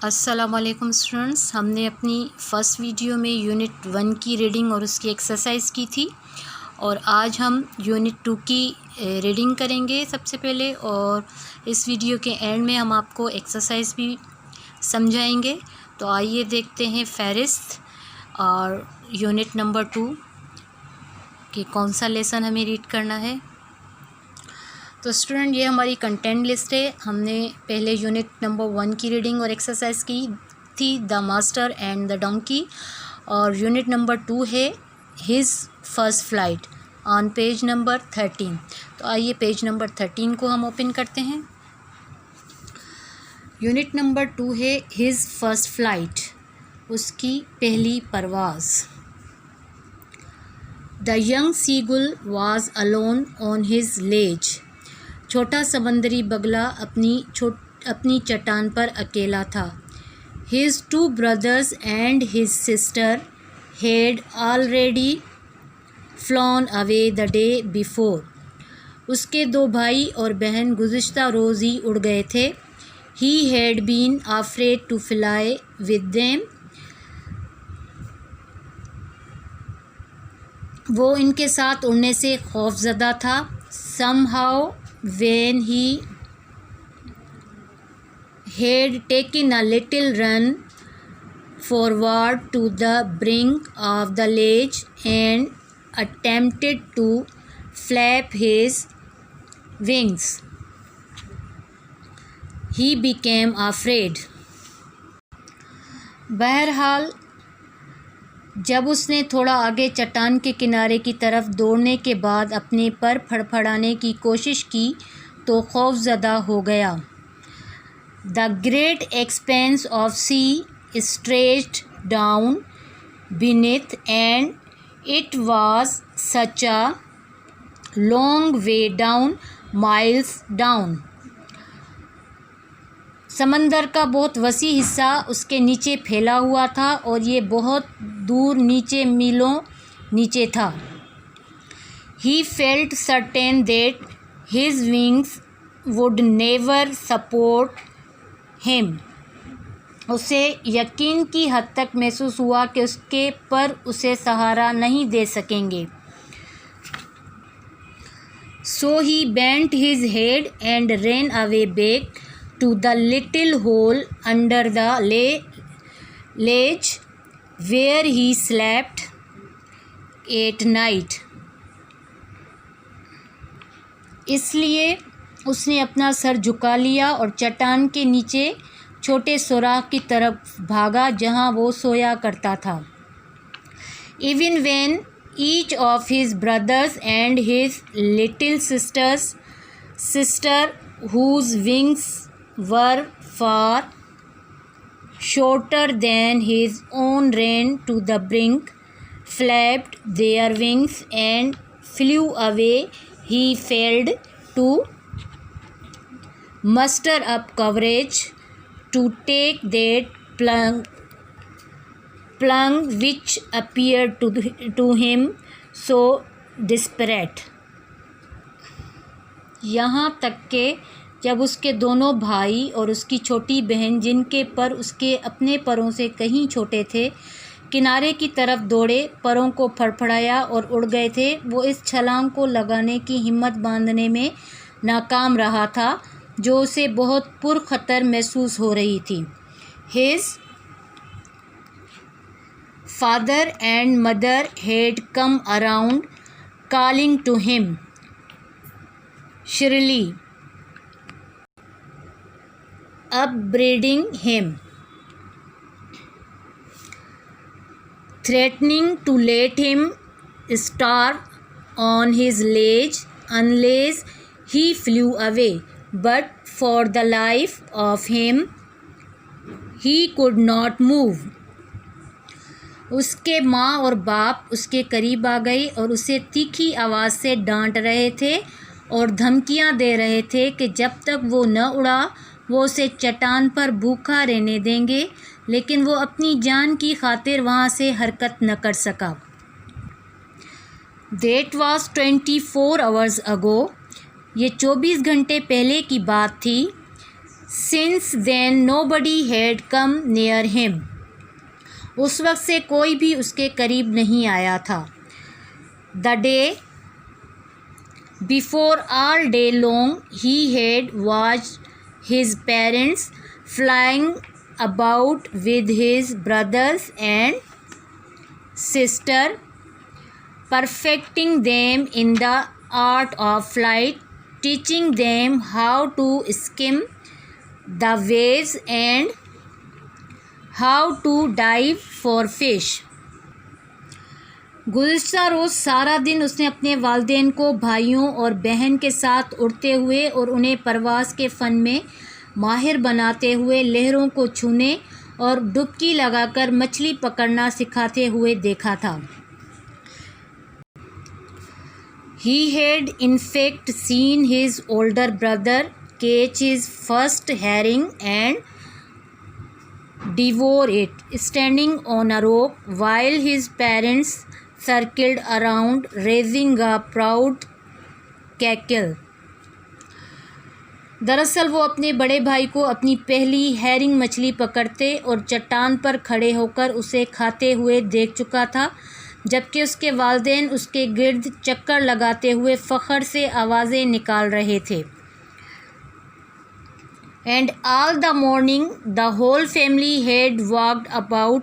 अस्सलामुअलैकुम स्टूडेंट्स, हमने अपनी फ़र्स्ट वीडियो में यूनिट 1 की रीडिंग और उसकी एक्सरसाइज की थी और आज हम यूनिट 2 की रीडिंग करेंगे सबसे पहले, और इस वीडियो के एंड में हम आपको एक्सरसाइज भी समझाएंगे। तो आइए देखते हैं फहरिस्त और यूनिट नंबर 2 कि कौन सा लेसन हमें रीड करना है। तो स्टूडेंट, ये हमारी कंटेंट लिस्ट है। हमने पहले यूनिट नंबर 1 की रीडिंग और एक्सरसाइज की थी, the master and the donkey, और यूनिट नंबर 2 है his first flight on page number 13। तो आइए पेज नंबर 13 को हम ओपन करते हैं। यूनिट नंबर 2 है हिज फर्स्ट फ्लाइट, उसकी पहली परवाज़। The young seagull was alone on his ledge. छोटा समंदरी बगला अपनी चट्टान पर अकेला था। His 2 brothers and his sister had already flown away the day before. उसके 2 भाई और बहन गुज़िश्ता रोज़ ही उड़ गए थे। He had been afraid to fly with them. वो इनके साथ उड़ने से खौफज़दा था। Somehow when he had taken a little run forward to the brink of the ledge and attempted to flap his wings, he became afraid. बहरहाल जब उसने थोड़ा आगे चट्टान के किनारे की तरफ दौड़ने के बाद अपने पर फड़फड़ाने की कोशिश की तो खौफज़दा हो गया। The great expanse of sea stretched down beneath and it was such a long way down, miles down. समंदर का बहुत वसी हिस्सा उसके नीचे फैला हुआ था और ये बहुत दूर नीचे, मीलों नीचे था। He felt certain that his wings would never support him. उसे यकीन की हद तक महसूस हुआ कि उसके पर उसे सहारा नहीं दे सकेंगे। So he bent his head and ran away back to the little hole under the ledge where he slept at night. इसलिए उसने अपना सर झुका लिया और चट्टान के नीचे छोटे सुराख की तरफ भागा जहाँ वो सोया करता था। Even when each of his brothers and his little sister whose wings were far shorter than his own ran to the brink, flapped their wings and flew away, he failed to muster up courage to take that plunge which appeared to him so desperate. यहाँ तक के जब उसके दोनों भाई और उसकी छोटी बहन, जिनके पर उसके अपने परों से कहीं छोटे थे, किनारे की तरफ दौड़े, परों को फड़फड़ाया और उड़ गए थे, वो इस छलांग को लगाने की हिम्मत बांधने में नाकाम रहा था जो उसे बहुत पुरखतर महसूस हो रही थी। His father and mother had come around, calling to him shrilly, upbraiding him, threatening to let him starve on his ledge unless he flew away. But for the life of him, he could not move. उसके माँ और बाप उसके करीब आ गए और उसे तीखी आवाज़ से डांट रहे थे और धमकियाँ दे रहे थे कि जब तक वो न उड़ा वो उसे चट्टान पर भूखा रहने देंगे, लेकिन वो अपनी जान की खातिर वहाँ से हरकत न कर सका। That was 24 hours ago. ये 24 घंटे पहले की बात थी। Since then nobody had come near him. उस वक्त से कोई भी उसके करीब नहीं आया था. The day before, all day long, he had watched his parents flying about with his brothers and sister, perfecting them in the art of flight, teaching them how to skim the waves and how to dive for fish. गुज़िश्ता रोज़ सारा दिन उसने अपने वालिदैन को भाइयों और बहन के साथ उड़ते हुए और उन्हें परवाज़ के फ़न में माहिर बनाते हुए लहरों को छूने और डुबकी लगाकर मछली पकड़ना सिखाते हुए देखा था. He had in fact seen his older brother catch his first herring and devour it, standing on a rock, while his parents circled around, raising a proud cackle. दरअसल वो अपने बड़े भाई को अपनी पहली हैरिंग मछली पकड़ते और चट्टान पर खड़े होकर उसे खाते हुए देख चुका था, जबकि उसके वालिदैन उसके गिर्द चक्कर लगाते हुए फ़ख्र से आवाज़ें निकाल रहे थे. And all the morning the whole family had walked about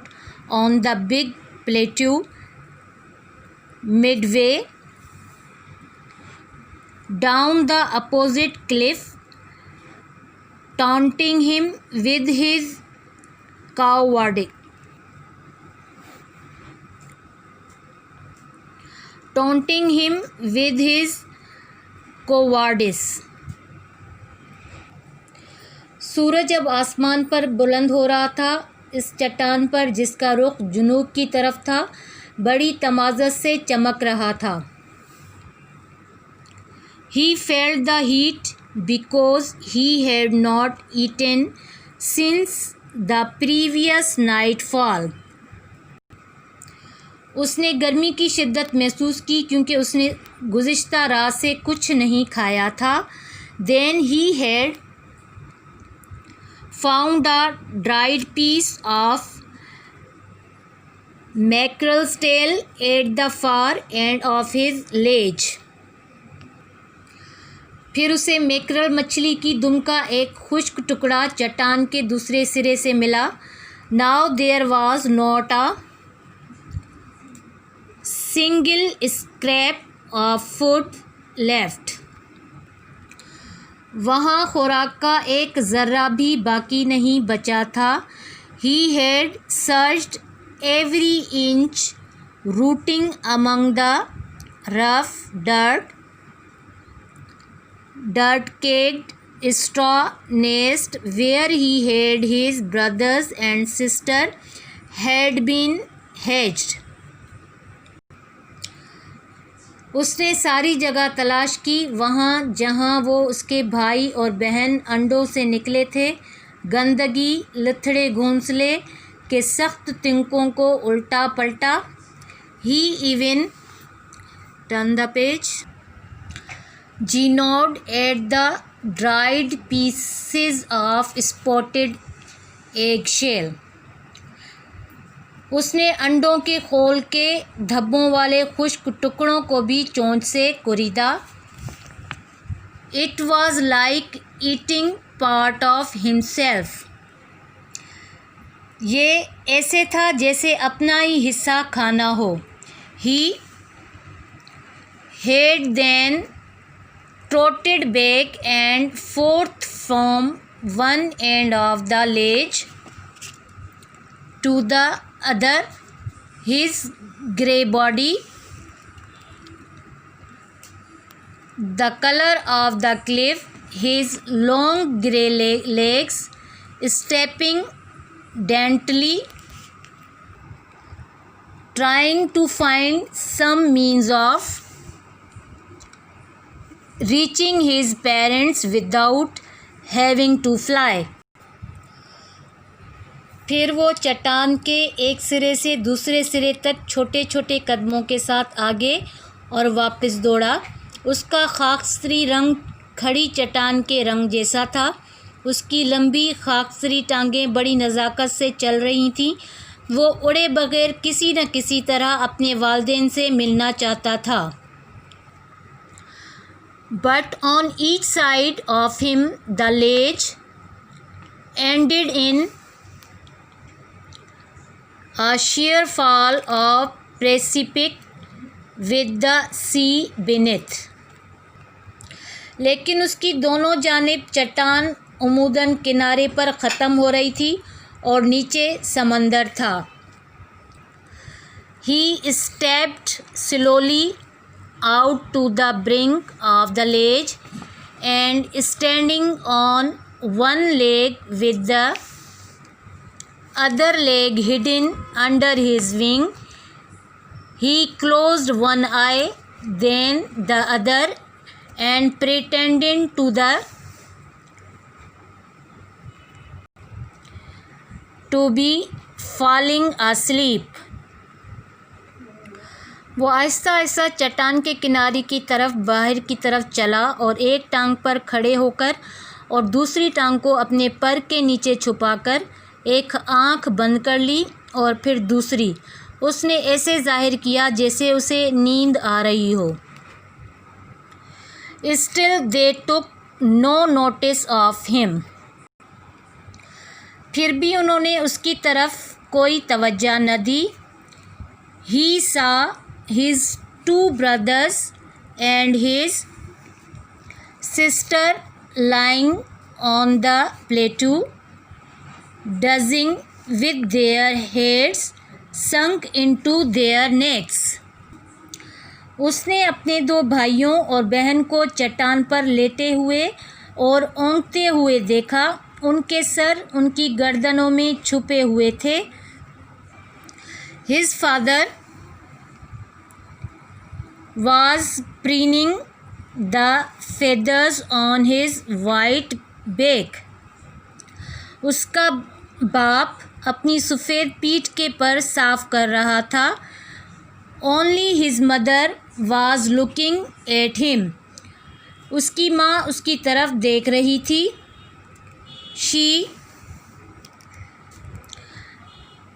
on the big plateau midway down the opposite cliff, taunting him with his cowardice. सूरज अब आसमान पर बुलंद हो रहा था. इस चट्टान पर जिसका रुख जुनूब की तरफ था बड़ी तमाज़त से चमक रहा था. He felt the heat because he had not eaten since the previous nightfall. उसने गर्मी की शिद्दत महसूस की क्योंकि उसने गुज़िश्ता रात से कुछ नहीं खाया था. Then he had found a dried piece of mackerel's tail at the far end of his ledge. फिर उसे मैकरल मछली की दुम का एक खुश्क टुकड़ा चट्टान के दूसरे सिरे से मिला. Now there was not a single scrap of food left. वहाँ खुराक का एक ज़र्रा भी बाकी नहीं बचा था. He had searched every inch, rooting among the rough dirt-caked straw nest where he had his brothers and sister had been hatched. उसने सारी जगह तलाश की, वहाँ जहाँ वो उसके भाई और बहन अंडों से निकले थे. गंदगी, लथड़े घोंसले के सख्त तिनकों को उल्टा पलटा. He even turned the page. Gnawed at the dried pieces of spotted eggshell. उसने अंडों के खोल के धब्बों वाले खुश्क टुकड़ों को भी चोंच से कुरीदा. It was like eating part of himself. ये ऐसे था जैसे अपना ही हिस्सा खाना हो. He had then trotted back and forth from one end of the ledge to the other, his grey body the color of the cliff, his long grey legs stepping daintily, trying to find some means of reaching his parents without having to fly. फिर वो चट्टान के एक सिरे से दूसरे सिरे तक छोटे छोटे कदमों के साथ आगे और वापस दौड़ा. उसका खाकस्त्री रंग खड़ी चट्टान के रंग जैसा था. उसकी लंबी खाकसरी टांगें बड़ी नज़ाकत से चल रही थीं। वो उड़े बगैर किसी न किसी तरह अपने वालिदैन से मिलना चाहता था। But on each side of him the ledge ended in a sheer fall of precipice with the sea beneath. लेकिन उसकी दोनों जानिब चट्टान उमूदन किनारे पर ख़त्म हो रही थी और नीचे समंदर था। He stepped slowly out to the brink of the ledge and standing on one leg with the other leg hidden under his wing, he closed one eye, then the other, and pretending to be falling asleep. वो आहिस्ता आहिस्ता चट्टान के किनारे की तरफ बाहर की तरफ चला और एक टांग पर खड़े होकर और दूसरी टांग को अपने पर के नीचे छुपाकर एक आंख बंद कर ली और फिर दूसरी। उसने ऐसे जाहिर किया जैसे उसे नींद आ रही हो। Still they took no notice of him. फिर भी उन्होंने उसकी तरफ कोई तवज्जो न दी। He saw his two brothers and his sister lying on the plateau, dozing with their heads sunk into their necks. उसने अपने दो भाइयों और बहन को चट्टान पर लेटे हुए और ओंघते हुए देखा। उनके सर उनकी गर्दनों में छुपे हुए थे। His father was preening the feathers on his white back. उसका बाप अपनी सफ़ेद पीठ के पर साफ कर रहा था। Only his mother was looking at him. उसकी माँ उसकी तरफ देख रही थी।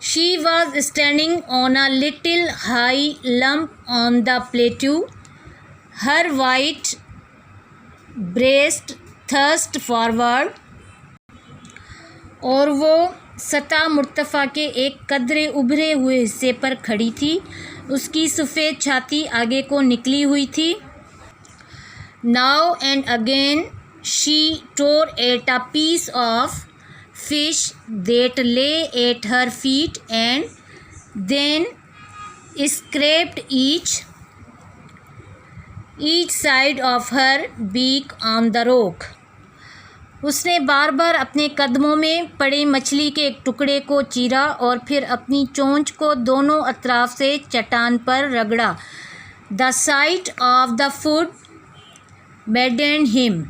She was standing on a little high lump on the plateau, her white breast thrust forward. और वो सतह मुर्तफ़ा के एक कदरे उभरे हुए हिस्से पर खड़ी थी। उसकी सफ़ेद छाती आगे को निकली हुई थी। Now and again she tore at a piece of fish that lay at her feet and then scraped each side of her beak on the rock. उसने बार बार अपने कदमों में पड़े मछली के एक टुकड़े को चीरा और फिर अपनी चोंच को दोनों अतराफ से चट्टान पर रगड़ा। The sight of the food maddened him.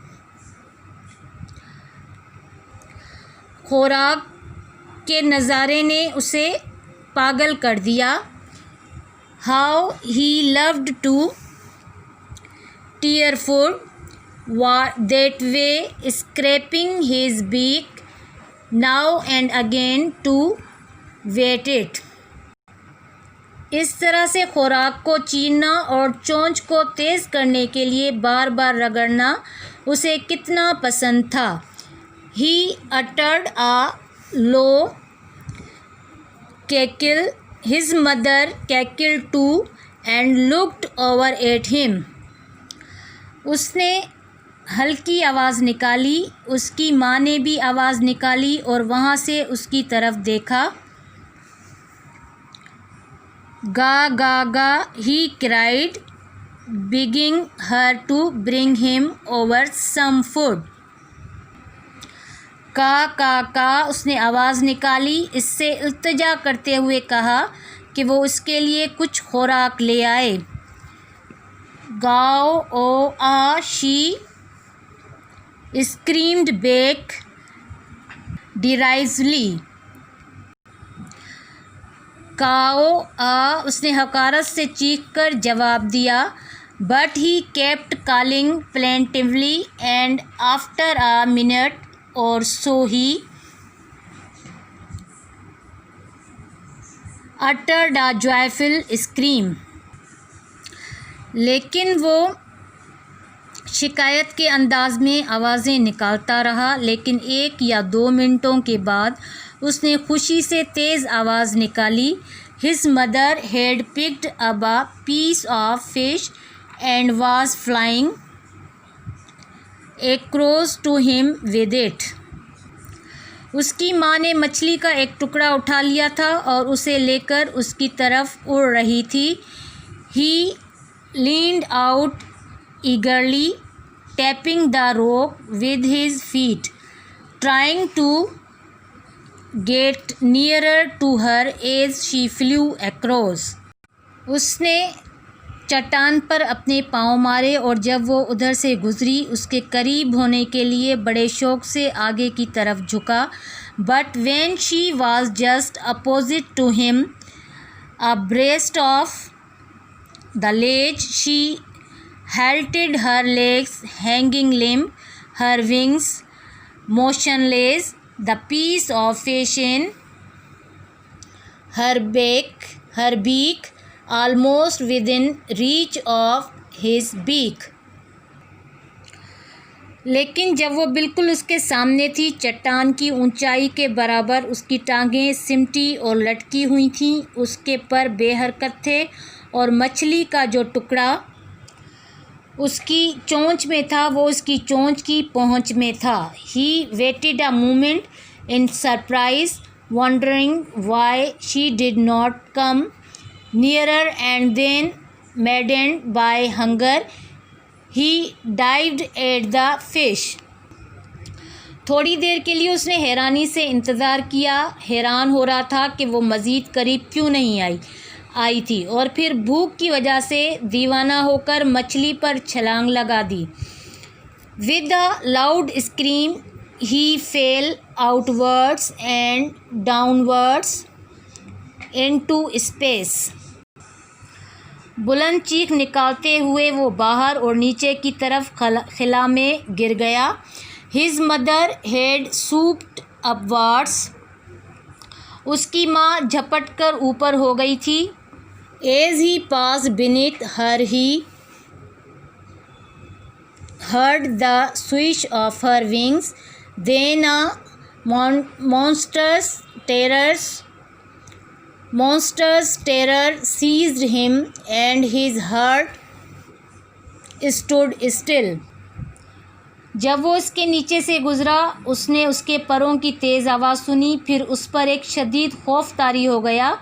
खुराक के नज़ारे ने उसे पागल कर दिया। How he loved to tear food that way, scraping his beak now and again to wet it. इस तरह से खुराक को चीरना और चोंच को तेज़ करने के लिए बार बार रगड़ना उसे कितना पसंद था। He uttered a low cackle. His mother cackled too and looked over at him. उसने हल्की आवाज़ निकाली। उसकी माँ ने भी आवाज़ निकाली और वहाँ से उसकी तरफ देखा। गा गा गा, he cried, begging her to bring him over some food. का उसने आवाज़ निकाली। इससे इल्तिजा करते हुए कहा कि वो उसके लिए कुछ खुराक ले आए। गाओ ओ आ, शी screamed back derisively. काओ आ, उसने हकारत से चीखकर जवाब दिया। But he kept calling plaintively and after a minute or so he uttered a joyful scream. लेकिन वो शिकायत के अंदाज में आवाज़ें निकालता रहा, लेकिन 1 या 2 मिनटों के बाद उसने खुशी से तेज़ आवाज़ निकाली. His mother had picked up a piece of fish and was flying across to him with it. उसकी माँ ने मछली का एक टुकड़ा उठा लिया था और उसे लेकर उसकी तरफ उड़ रही थी. He leaned out eagerly, tapping the rock with his feet, trying to get nearer to her as she flew across. उसने चट्टान पर अपने पाँव मारे और जब वो उधर से गुजरी उसके करीब होने के लिए बड़े शौक़ से आगे की तरफ झुका. But when she was just opposite to him, abreast of the ledge, she halted, her legs hanging limp, her wings motionless, the piece of fish in her beak almost within reach of his beak. लेकिन जब वो बिल्कुल उसके सामने थी, चट्टान की ऊंचाई के बराबर उसकी टांगें सिमटी और लटकी हुई थीं, उसके पर बेहरकत थे और मछली का जो टुकड़ा उसकी चोंच में था वो उसकी चोंच की पहुंच में था. He waited a moment in surprise, wondering why she did not come nearer, and then, maddened by hunger, he dived at the fish. थोड़ी देर के लिए उसने हैरानी से इंतज़ार किया, हैरान हो रहा था कि वो मज़ीद करीब क्यों नहीं आई थी, और फिर भूख की वजह से दीवाना होकर मछली पर छलांग लगा दी. With a loud scream, he fell outwards and downwards into space. बुलंद चीख निकालते हुए वो बाहर और नीचे की तरफ खला में गिर गया. His mother had swooped upwards. उसकी माँ झपट कर ऊपर हो गई थी. As he passed beneath her, he heard the swish of her wings. Then a monstrous terror seized him, and his heart stood still. जब वो उसके नीचे से गुज़रा, उसने उसके परों की तेज़ आवाज़ सुनी, फिर उस पर एक शदीद खौफ तारी हो गया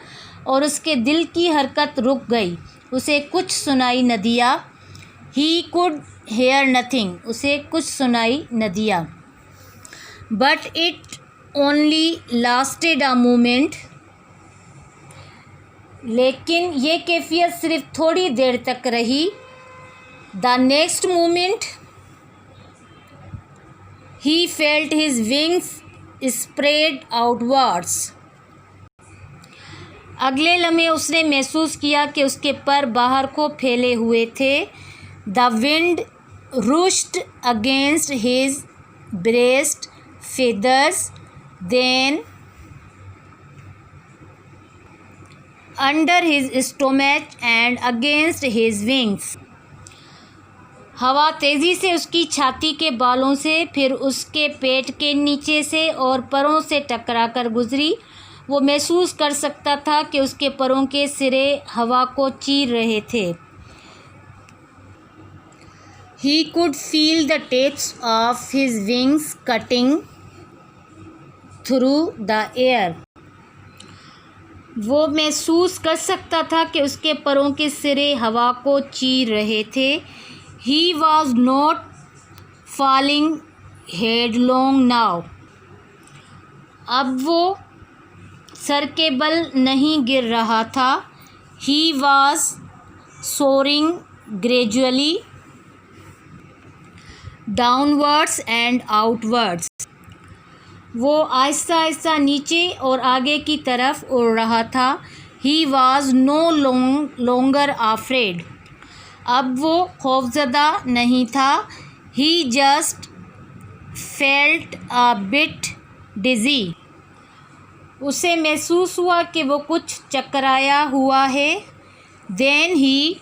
और उसके दिल की हरकत रुक गई. उसे कुछ सुनाई न दिया. He could hear nothing. उसे कुछ सुनाई न दिया. But it only lasted a moment. लेकिन ये कैफियत सिर्फ थोड़ी देर तक रही. The next moment, he felt his wings spread outwards. अगले लम्हे उसने महसूस किया कि उसके पर बाहर को फैले हुए थे. The wind rushed against his breast feathers, then under his stomach and against his wings. हवा तेज़ी से उसकी छाती के बालों से, फिर उसके पेट के नीचे से और परों से टकराकर गुजरी. वो महसूस कर सकता था कि उसके परों के सिरे हवा को चीर रहे थे. He could feel the tips of his wings cutting through the air. वो महसूस कर सकता था कि उसके परों के सिरे हवा को चीर रहे थे. He was not falling headlong now. अब वो सर के बल नहीं गिर रहा था. He was soaring gradually downwards and outwards. वो आहिस्ता आहिस्ता नीचे और आगे की तरफ उड़ रहा था. He was no longer afraid. अब वो खौफज़दा नहीं था. He just felt a bit dizzy. उसे महसूस हुआ कि वो कुछ चकराया हुआ है। Then he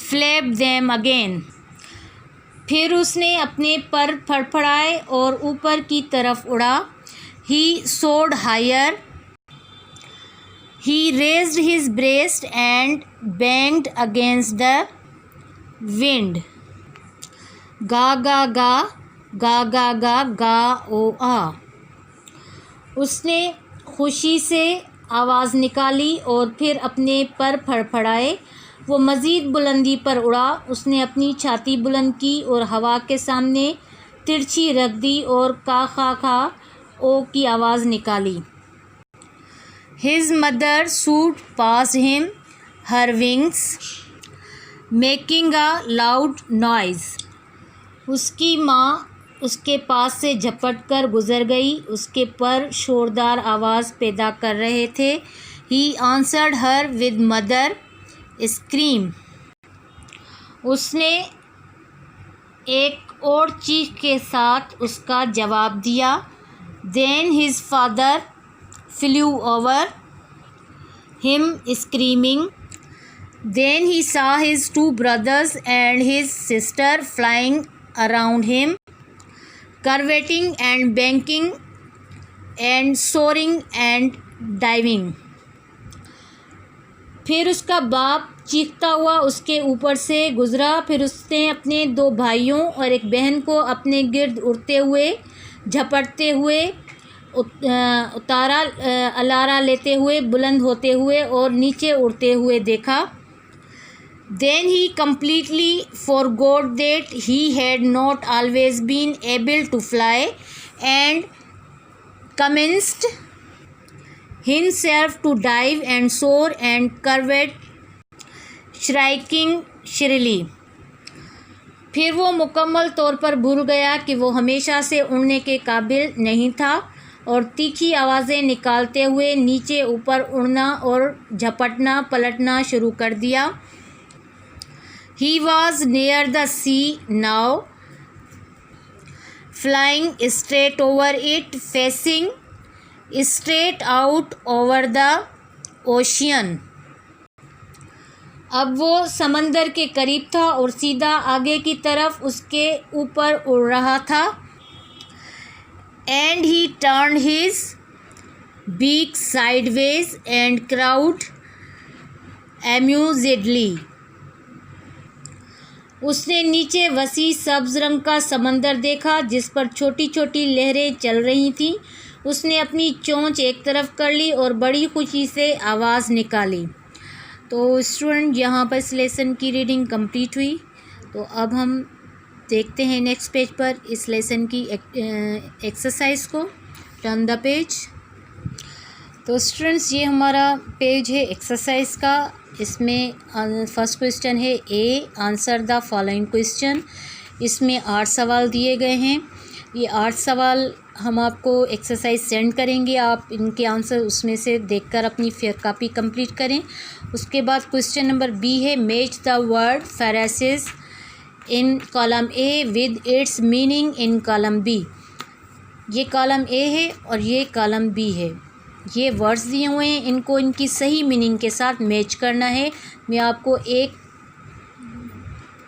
flap them again. फिर उसने अपने पर फड़फड़ाए और ऊपर की तरफ उड़ा। He soared higher. He raised his breast and banged against the wind. गा गा गा गा गा गा गा ओ आ। उसने खुशी से आवाज़ निकाली और फिर अपने पर फड़फड़ाए। वो मज़ीद बुलंदी पर उड़ा। उसने अपनी छाती बुलंद की और हवा के सामने तिरछी रख दी और का खा ओ की आवाज़ निकाली। His mother shoot pass him her wings making a loud noise. उसकी माँ उसके पास से झपट कर गुज़र गई। उसके पर शोरदार आवाज़ पैदा कर रहे थे। He answered her with mother scream. उसने एक और चीख के साथ उसका जवाब दिया। Then his father flew over him screaming. Then he saw his two brothers and his sister flying around him, curveting and banking and soaring and diving. फिर उसका बाप चीखता हुआ उसके ऊपर से गुज़रा। फिर उसने अपने दो भाइयों और एक बहन को अपने गिर्द उड़ते हुए, झपटते हुए, उतारा अलारा लेते हुए, बुलंद होते हुए और नीचे उड़ते हुए देखा। Then he completely forgot that he had not always been able to fly and commenced himself to dive and soar and curvet, shrieking shrilly. फिर वो मुकम्मल तौर पर भूल गया कि वो हमेशा से उड़ने के काबिल नहीं था और तीखी आवाज़ें निकालते हुए नीचे ऊपर उड़ना और झपटना पलटना शुरू कर दिया। He was near the sea now, flying straight over it, facing straight out over the ocean. अब वो समंदर के करीब था और सीधा आगे की तरफ उसके ऊपर उड़ रहा था। And he turned his beak sideways and crowed amusedly. उसने नीचे वसी सब्ज़ रंग का समंदर देखा जिस पर छोटी छोटी लहरें चल रही थीं। उसने अपनी चोंच एक तरफ कर ली और बड़ी खुशी से आवाज़ निकाली। तो स्टूडेंट, यहाँ पर इस लेसन की रीडिंग कंप्लीट हुई। तो अब हम देखते हैं नेक्स्ट पेज पर इस लेसन की एक्सरसाइज को। Turn the page. तो स्टूडेंट्स, ये हमारा पेज है एक्सरसाइज का। इसमें फर्स्ट क्वेश्चन है ए, आंसर द फॉलोइंग क्वेश्चन। इसमें 8 सवाल दिए गए हैं। ये 8 सवाल हम आपको एक्सरसाइज सेंड करेंगे। आप इनके आंसर उसमें से देखकर अपनी कॉपी कंप्लीट करें। उसके बाद क्वेश्चन नंबर बी है, match the word phrases in column A with its meaning in column B. ये कॉलम ए है और ये कॉलम बी है। ये वर्ड्स दिए हुए हैं, इनको इनकी सही मीनिंग के साथ मैच करना है। मैं आपको एक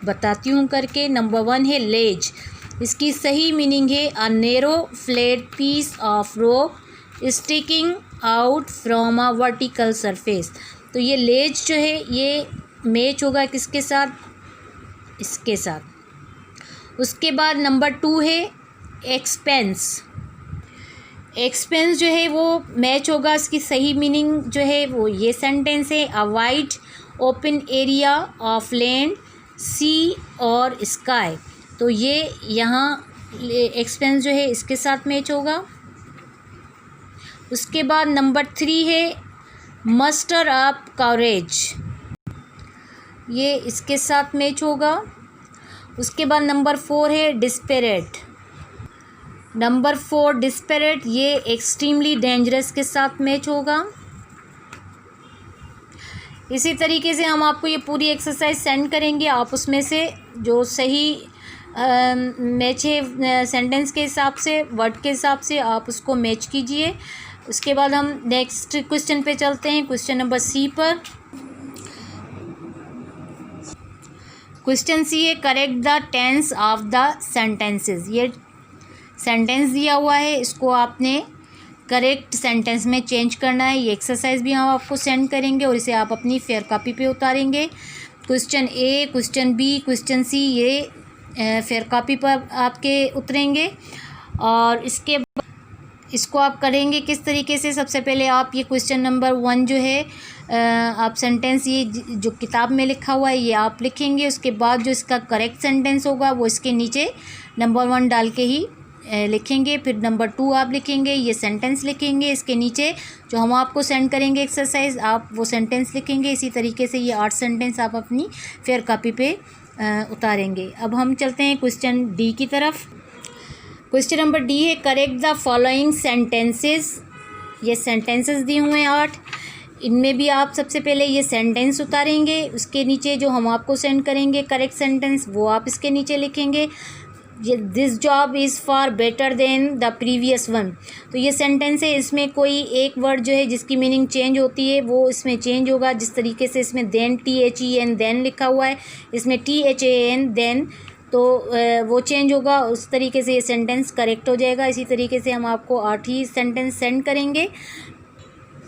बताती हूँ करके। नंबर 1 है लेज। इसकी सही मीनिंग है a narrow flat piece of rock sticking out from a vertical surface. तो ये लेज जो है ये मैच होगा किसके साथ? इसके साथ। उसके बाद नंबर 2 है एक्सपेंस। एक्सपेंस जो है वो मैच होगा, इसकी सही मीनिंग जो है वो ये सेंटेंस है, a wide open area of land sea और स्काई। तो ये यहाँ एक्सपेंस जो है इसके साथ मैच होगा। उसके बाद नंबर 3 है मस्टर अप करेज। ये इसके साथ मैच होगा। उसके बाद नंबर 4 है डिस्पेरेट। नंबर 4 डिस्पेरेट, ये एक्सट्रीमली डेंजरस के साथ मैच होगा। इसी तरीके से हम आपको ये पूरी एक्सरसाइज सेंड करेंगे। आप उसमें से जो सही मैच है सेंटेंस के हिसाब से, वर्ड के हिसाब से आप उसको मैच कीजिए। उसके बाद हम नेक्स्ट क्वेश्चन पे चलते हैं, क्वेश्चन नंबर सी पर। क्वेश्चन सी है, correct the tense of the sentences. ये सेंटेंस दिया हुआ है, इसको आपने करेक्ट सेंटेंस में चेंज करना है। ये एक्सरसाइज भी हम आपको सेंड करेंगे और इसे आप अपनी फेयर कॉपी पे उतारेंगे। क्वेश्चन ए, क्वेश्चन बी, क्वेश्चन सी, ये फेयर कॉपी पर आपके उतरेंगे। और इसको आप करेंगे किस तरीके से, सबसे पहले आप ये क्वेश्चन नंबर 1 जो है आप सेंटेंस ये जो किताब में लिखा हुआ है ये आप लिखेंगे। उसके बाद जो इसका करेक्ट सेंटेंस होगा वो इसके नीचे नंबर 1 डाल के ही लिखेंगे। फिर नंबर 2 आप लिखेंगे, ये सेंटेंस लिखेंगे, इसके नीचे जो हम आपको सेंड करेंगे एक्सरसाइज आप वो सेंटेंस लिखेंगे। इसी तरीके से ये 8 सेंटेंस आप अपनी फेयर कॉपी पे उतारेंगे। अब हम चलते हैं क्वेश्चन डी की तरफ। क्वेश्चन नंबर डी है, करेक्ट द फॉलोइंग सेंटेंसेस। ये सेंटेंसेस दिए हुए हैं 8, इनमें भी आप सबसे पहले ये सेंटेंस उतारेंगे। उसके नीचे जो हम आपको सेंड करेंगे करेक्ट सेंटेंस वो आप इसके नीचे लिखेंगे। ये this job is far better than the previous one. तो ये सेंटेंस है, इसमें कोई एक वर्ड जो है जिसकी मीनिंग चेंज होती है वो इसमें चेंज होगा। जिस तरीके से इसमें देन, THEN देन लिखा हुआ है, इसमें THAN देन, तो वो चेंज होगा। उस तरीके से ये सेंटेंस करेक्ट हो जाएगा। इसी तरीके से हम आपको 8 ही सेंटेंस सेंड करेंगे।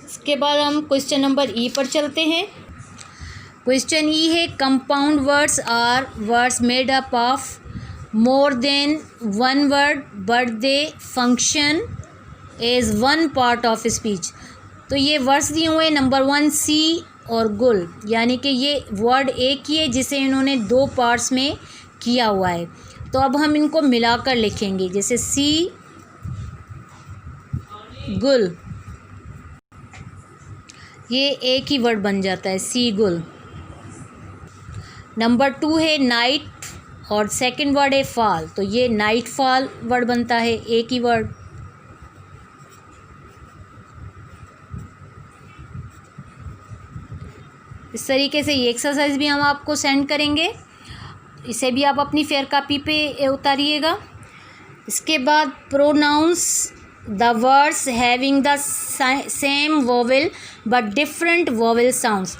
इसके बाद हम क्वेश्चन नंबर ई पर चलते हैं। क्वेश्चन ई है, compound words are words made up of more than one word but they function as one part of speech। तो ये वर्ड्स दिए हुए हैं नंबर 1 सी और गुल, यानी कि ये वर्ड एक ही है जिसे इन्होंने 2 पार्ट्स में किया हुआ है। तो अब हम इनको मिलाकर लिखेंगे, जैसे सी गुल, ये एक ही वर्ड बन जाता है सी गुल। नंबर 2 है नाइट और सेकंड वर्ड है फॉल, तो ये नाइट फॉल वर्ड बनता है, एक ही वर्ड। इस तरीके से ये एक्सरसाइज भी हम आपको सेंड करेंगे, इसे भी आप अपनी फेयर कॉपी पे उतारिएगा। इसके बाद pronounce the words having the same vowel but different vowel sounds.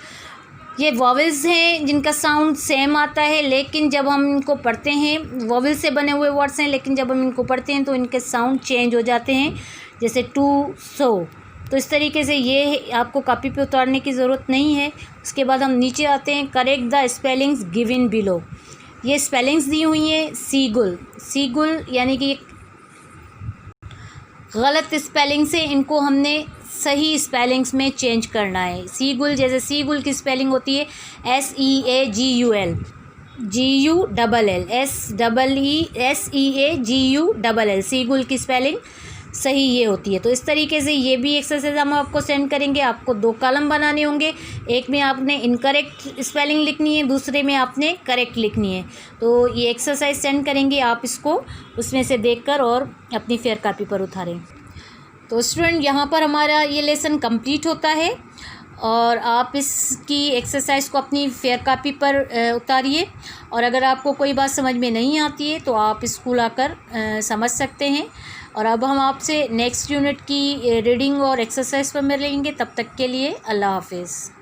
ये वॉवेल्स हैं जिनका साउंड सेम आता है, लेकिन जब हम इनको पढ़ते हैं, वॉवेल से बने हुए वर्ड्स हैं लेकिन जब हम इनको पढ़ते हैं तो इनके साउंड चेंज हो जाते हैं, जैसे टू, सो। तो इस तरीके से ये आपको कॉपी पे उतारने की ज़रूरत नहीं है। उसके बाद हम नीचे आते हैं, correct the spellings given below. ये स्पेलिंग्स दी हुई हैं सीगुल, सीगुल यानी कि गलत स्पेलिंग से इनको हमने सही स्पेलिंग्स में चेंज करना है। सीगुल, जैसे सीगुल की स्पेलिंग होती है SEAGUL, GULL, SEAGULL, सीगुल की स्पेलिंग सही ये होती है। तो इस तरीके से ये भी एक्सरसाइज हम आपको सेंड करेंगे। आपको 2 कॉलम बनाने होंगे, एक में आपने इनकरेक्ट स्पेलिंग लिखनी है, दूसरे में आपने करेक्ट लिखनी है। तो ये एक्सरसाइज सेंड करेंगे, आप इसको उसमें से देखकर और अपनी फेयर कॉपी पर उतारें। तो स्टूडेंट, यहाँ पर हमारा ये लेसन कंप्लीट होता है और आप इसकी एक्सरसाइज को अपनी फेयर कॉपी पर उतारिए। और अगर आपको कोई बात समझ में नहीं आती है तो आप स्कूल आकर समझ सकते हैं। और अब हम आपसे नेक्स्ट यूनिट की रीडिंग और एक्सरसाइज पर मिलेंगे। तब तक के लिए अल्लाह हाफिज़।